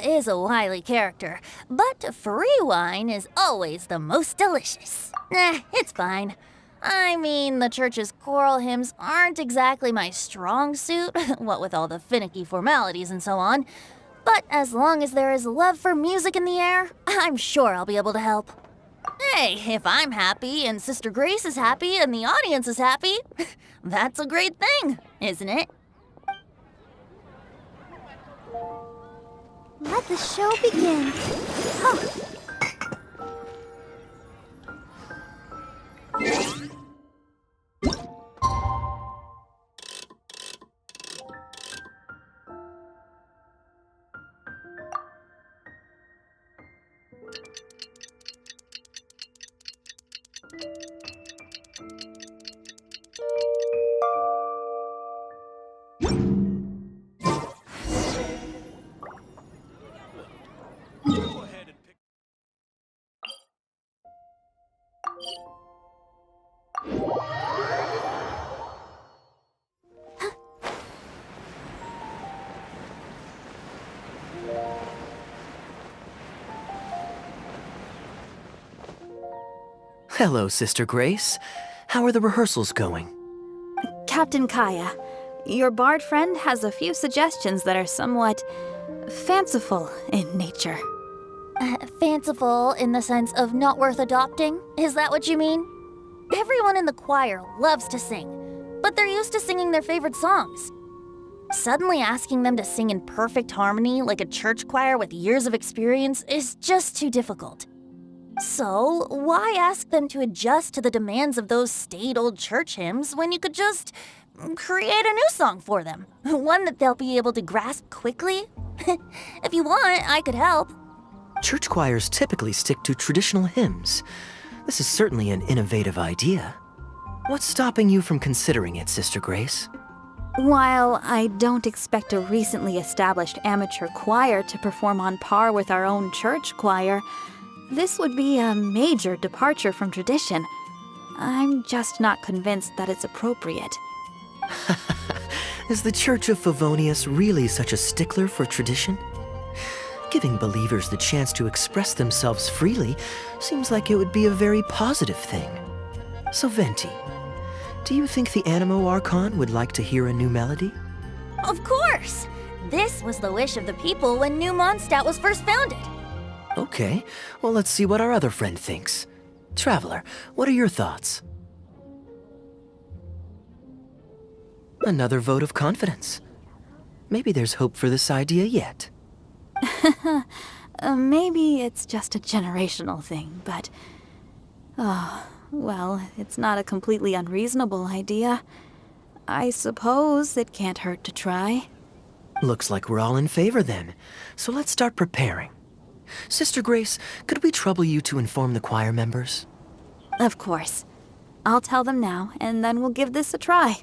Kaeya is a wily character, but free wine is always the most delicious. It's fine. I mean, the church's choral hymns aren't exactly my strong suit, what with all the finicky formalities and so on. But as long as there is love for music in the air, I'm sure I'll be able to help. Hey, if I'm happy and Sister Grace is happy and the audience is happy, that's a great thing, isn't it? Let the show begin. Oh. Hello, Sister Grace. How are the rehearsals going? Captain Kaeya, your bard friend has a few suggestions that are somewhat fanciful in nature. Fanciful in the sense of not worth adopting? Is that what you mean? Everyone in the choir loves to sing, but they're used to singing their favorite songs. Suddenly asking them to sing in perfect harmony like a church choir with years of experience is just too difficult. So, why ask them to adjust to the demands of those staid old church hymns when you could just create a new song for them? One that they'll be able to grasp quickly? If you want, I could help. Church choirs typically stick to traditional hymns. This is certainly an innovative idea. What's stopping you from considering it, Sister Grace? While I don't expect a recently established amateur choir to perform on par with our own church choir, this would be a major departure from tradition. I'm just not convinced that it's appropriate. Is the Church of Favonius really such a stickler for tradition? Giving believers the chance to express themselves freely seems like it would be a very positive thing. So Venti, do you think the Animo Archon would like to hear a new melody? Of course! This was the wish of the people when New Mondstadt was first founded. Okay, well let's see what our other friend thinks. Traveler, what are your thoughts? Another vote of confidence. Maybe there's hope for this idea yet. Maybe it's just a generational thing, but... Oh, well, it's not a completely unreasonable idea. I suppose it can't hurt to try. Looks like we're all in favor then, so let's start preparing. Sister Grace, could we trouble you to inform the choir members? Of course. I'll tell them now, and then we'll give this a try.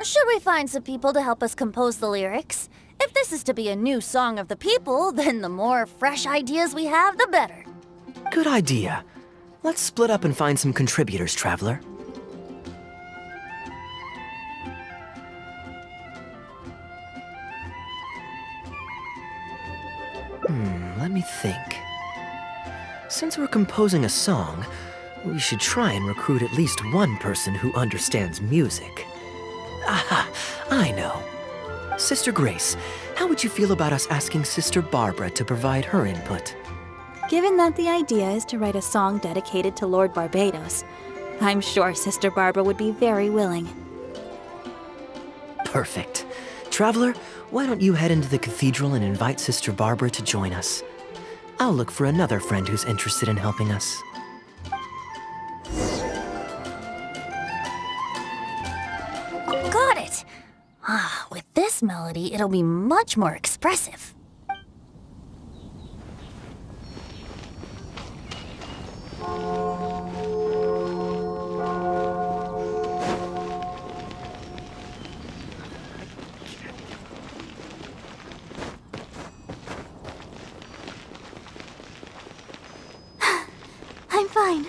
Should we find some people to help us compose the lyrics? If this is to be a new song of the people, then the more fresh ideas we have, the better. Good idea. Let's split up and find some contributors, Traveler. Let me think. Since we're composing a song, we should try and recruit at least one person who understands music. Aha, I know. Sister Grace, how would you feel about us asking Sister Barbara to provide her input? Given that the idea is to write a song dedicated to Lord Barbados, I'm sure Sister Barbara would be very willing. Perfect. Traveler, why don't you head into the cathedral and invite Sister Barbara to join us? I'll look for another friend who's interested in helping us. Got it! With this melody, it'll be much more expressive. I'm fine.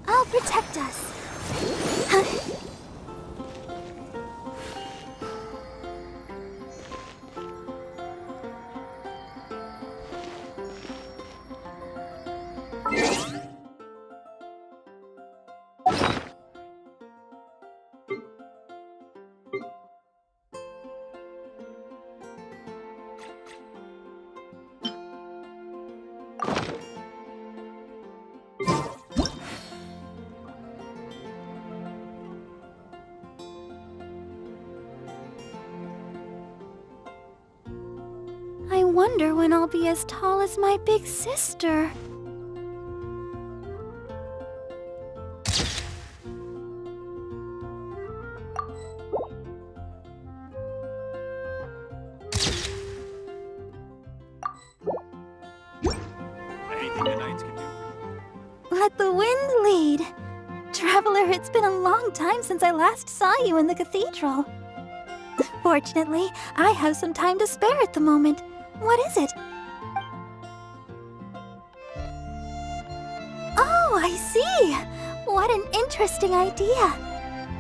I'll protect us. wonder when I'll be as tall as my big sister. Anything the Knights can do. Let the wind lead. Traveler, it's been a long time since I last saw you in the cathedral. Fortunately, I have some time to spare at the moment. What is it? Oh, I see! What an interesting idea.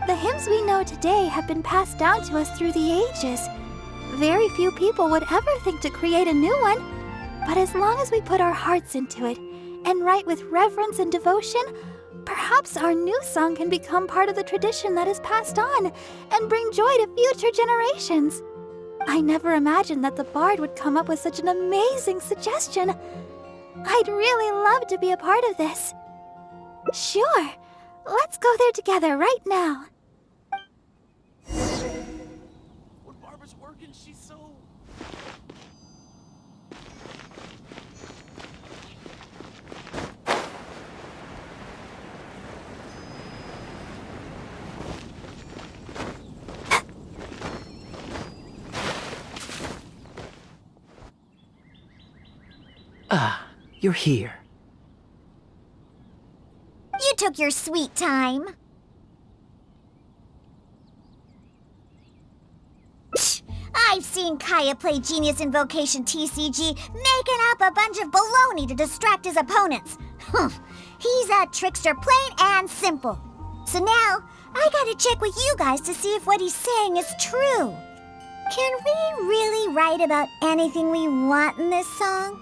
The hymns we know today have been passed down to us through the ages. Very few people would ever think to create a new one. But as long as we put our hearts into it and write with reverence and devotion, perhaps our new song can become part of the tradition that is passed on and bring joy to future generations. I never imagined that the bard would come up with such an amazing suggestion. I'd really love to be a part of this. Sure, let's go there together right now. When Barbara's working, she's so... Ah, you're here. You took your sweet time. Psh, I've seen Kaeya play Genius Invocation TCG, making up a bunch of baloney to distract his opponents. Humph, he's a trickster plain and simple. So now, I gotta check with you guys to see if what he's saying is true. Can we really write about anything we want in this song?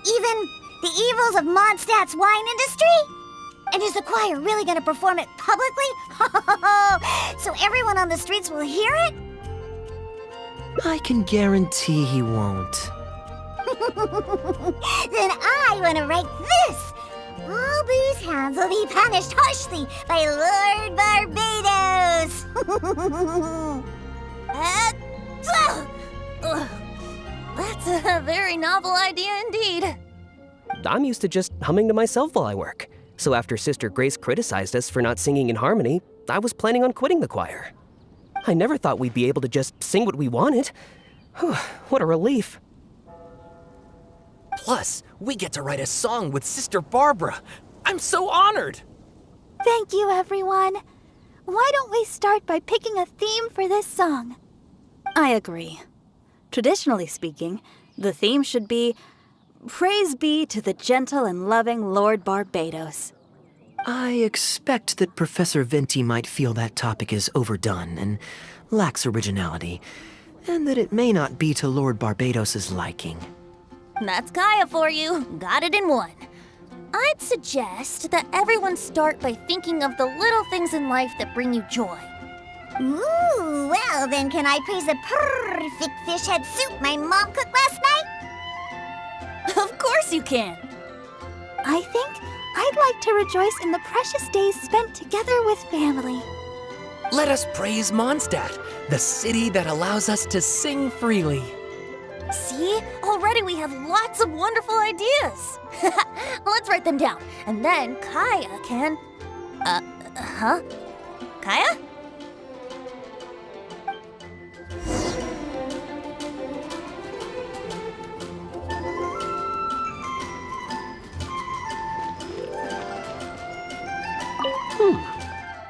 Even the evils of Mondstadt's wine industry? And is the choir really gonna perform it publicly? So everyone on the streets will hear it? I can guarantee he won't. Then I wanna write this. All booze hounds will be punished harshly by Lord Barbados. That's a very novel idea indeed. I'm used to just humming to myself while I work. So after Sister Grace criticized us for not singing in harmony, I was planning on quitting the choir. I never thought we'd be able to just sing what we wanted. Whew, what a relief. Plus, we get to write a song with Sister Barbara. I'm so honored! Thank you, everyone. Why don't we start by picking a theme for this song? I agree. Traditionally speaking, the theme should be Praise be to the gentle and loving Lord Barbados. I expect that Professor Venti might feel that topic is overdone and lacks originality, and that it may not be to Lord Barbados's liking. That's Kaeya for you. Got it in one. I'd suggest that everyone start by thinking of the little things in life that bring you joy. Ooh, well then can I praise the perfect fish head soup my mom cooked last night? Of course you can. I think I'd like to rejoice in the precious days spent together with family. Let us praise Mondstadt, the city that allows us to sing freely. See? Already we have lots of wonderful ideas. Let's write them down. And then Kaeya can... Kaeya?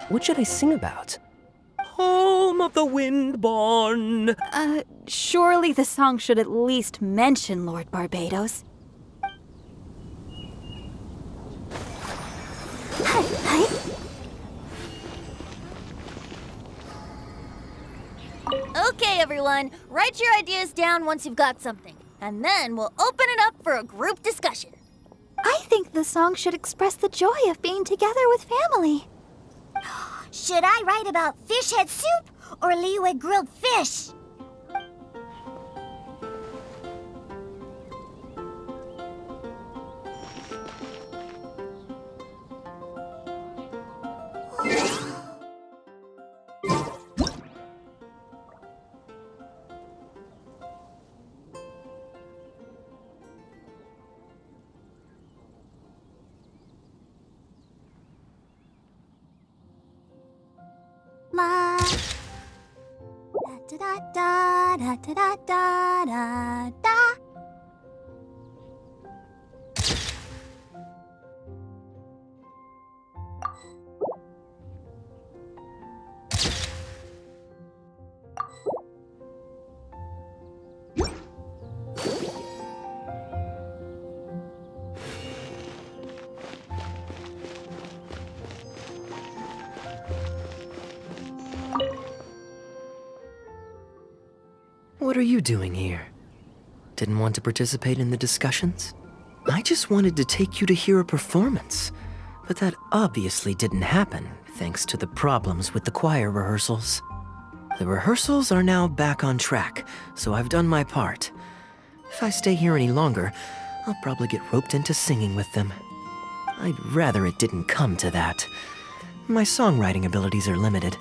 What should I sing about? Home of the Windborn. Surely the song should at least mention Lord Barbados. Okay, everyone. Write your ideas down once you've got something. And then we'll open it up for a group discussion. I think the song should express the joy of being together with family. Should I write about fish head soup or Liyue grilled fish? Da-da-da-da-da-da-da-da. What are you doing here? Didn't want to participate in the discussions? I just wanted to take you to hear a performance, but that obviously didn't happen thanks to the problems with the choir rehearsals. The rehearsals are now back on track, so I've done my part. If I stay here any longer, I'll probably get roped into singing with them. I'd rather it didn't come to that. My songwriting abilities are limited.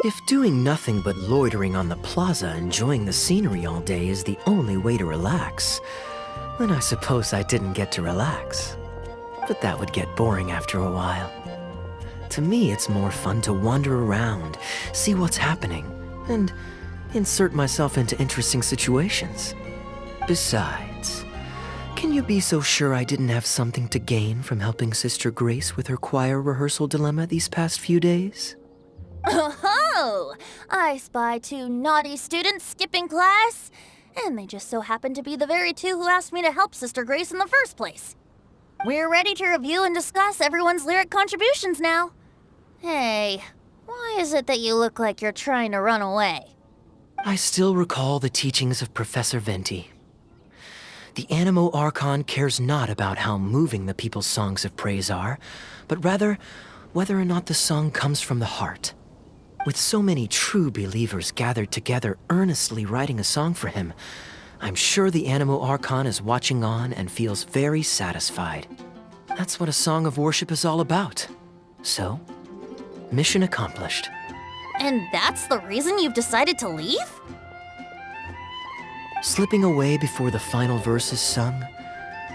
If doing nothing but loitering on the plaza enjoying the scenery all day is the only way to relax, then I suppose I didn't get to relax. But that would get boring after a while. To me, it's more fun to wander around, see what's happening, and insert myself into interesting situations. Besides, can you be so sure I didn't have something to gain from helping Sister Grace with her choir rehearsal dilemma these past few days? Oh, I spy 2 naughty students skipping class, and they just so happen to be the very 2 who asked me to help Sister Grace in the first place. We're ready to review and discuss everyone's lyric contributions now. Hey, why is it that you look like you're trying to run away? I still recall the teachings of Professor Venti. The Animo Archon cares not about how moving the people's songs of praise are, but rather whether or not the song comes from the heart. With so many true believers gathered together earnestly writing a song for him, I'm sure the Animo Archon is watching on and feels very satisfied. That's what a song of worship is all about. So, mission accomplished. And that's the reason you've decided to leave? Slipping away before the final verse is sung,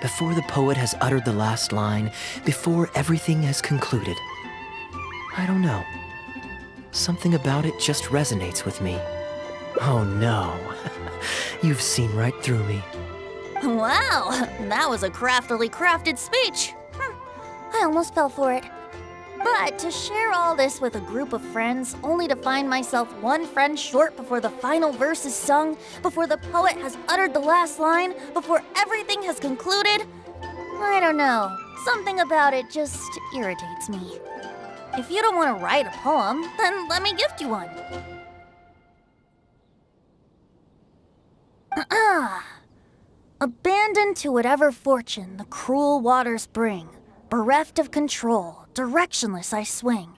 before the poet has uttered the last line, before everything has concluded. I don't know. Something about it just resonates with me. Oh no, you've seen right through me. Wow, that was a craftily crafted speech. I almost fell for it. But to share all this with a group of friends, only to find myself one friend short before the final verse is sung, before the poet has uttered the last line, before everything has concluded, I don't know. Something about it just irritates me. If you don't want to write a poem, then let me gift you one. Abandoned to whatever fortune the cruel waters bring, bereft of control, directionless I swing.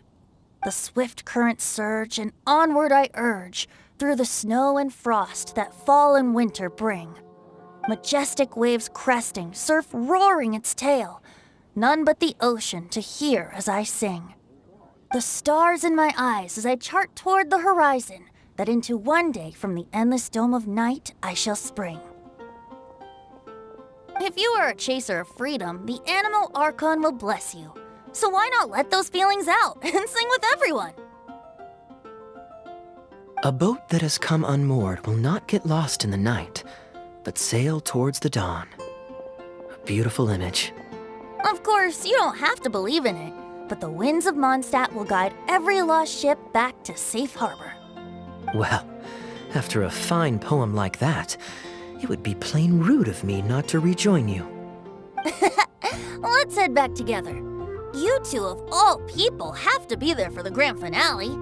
The swift currents surge, and onward I urge, through the snow and frost that fall and winter bring. Majestic waves cresting, surf roaring its tail, none but the ocean to hear as I sing. The stars in my eyes as I chart toward the horizon, that into one day from the endless dome of night I shall spring. If you are a chaser of freedom, the Animo Archon will bless you. So why not let those feelings out and sing with everyone? A boat that has come unmoored will not get lost in the night, but sail towards the dawn. A beautiful image. Of course, you don't have to believe in it, but the winds of Mondstadt will guide every lost ship back to safe harbor. Well, after a fine poem like that, it would be plain rude of me not to rejoin you. Let's head back together. You 2 of all people have to be there for the grand finale.